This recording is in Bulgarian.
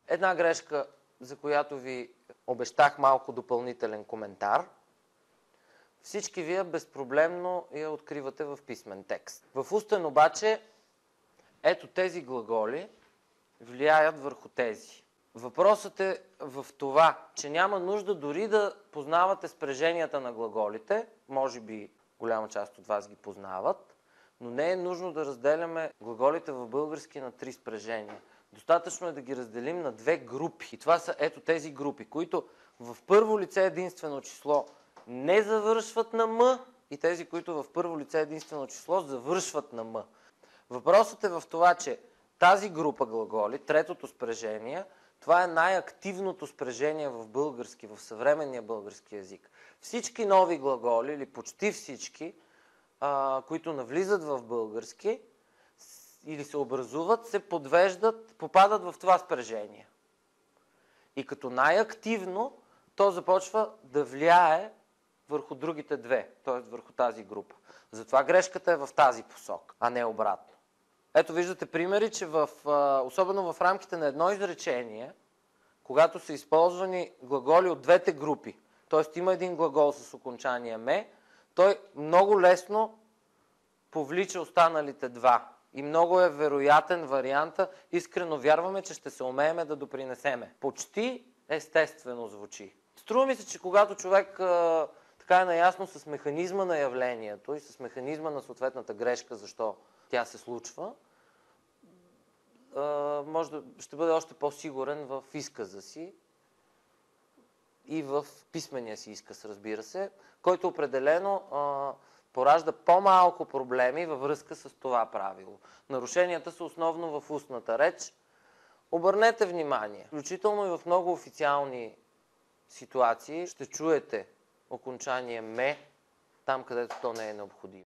Една грешка, за която ви обещах малко допълнителен коментар. Всички вие безпроблемно я откривате в писмен текст. В устен обаче, ето тези глаголи влияят върху тези. Въпросът е в това, че няма нужда дори да познавате спреженията на глаголите, може би голяма част от вас ги познават, но не е нужно да разделяме глаголите в български на 3 спрежения. Достатъчно е да ги разделим на 2 групи. И това са ето тези групи, които в първо лице единствено число не завършват на м и тези, които в първо лице единствено число завършват на м. Въпросът е в това, че тази група глаголи, третото спрежение, това е най-активното спрежение в български, в съвременния български език. Всички нови глаголи, или почти всички, които навлизат в български или се образуват, се подвеждат, попадат в това спрежение. И като най-активно, то започва да влияе върху другите две, т.е. върху тази група. Затова грешката е в тази посока, а не обратно. Ето виждате примери, че особено в рамките на едно изречение, когато са използвани глаголи от двете групи, т.е. има един глагол с окончание ме, той много лесно повлича останалите два. И много е вероятен варианта, искрено вярваме, че ще се умееме да допринесеме. Почти естествено звучи. Струва ми се, че когато човек така е наясно с механизма на явлението и с механизма на съответната грешка, защо тя се случва, ще бъде още по-сигурен в изказа си и в писмения си изказ, разбира се, който определено поражда по-малко проблеми във връзка с това правило. Нарушенията са основно в устната реч. Обърнете внимание, включително и в много официални ситуации ще чуете окончание ме там, където то не е необходимо.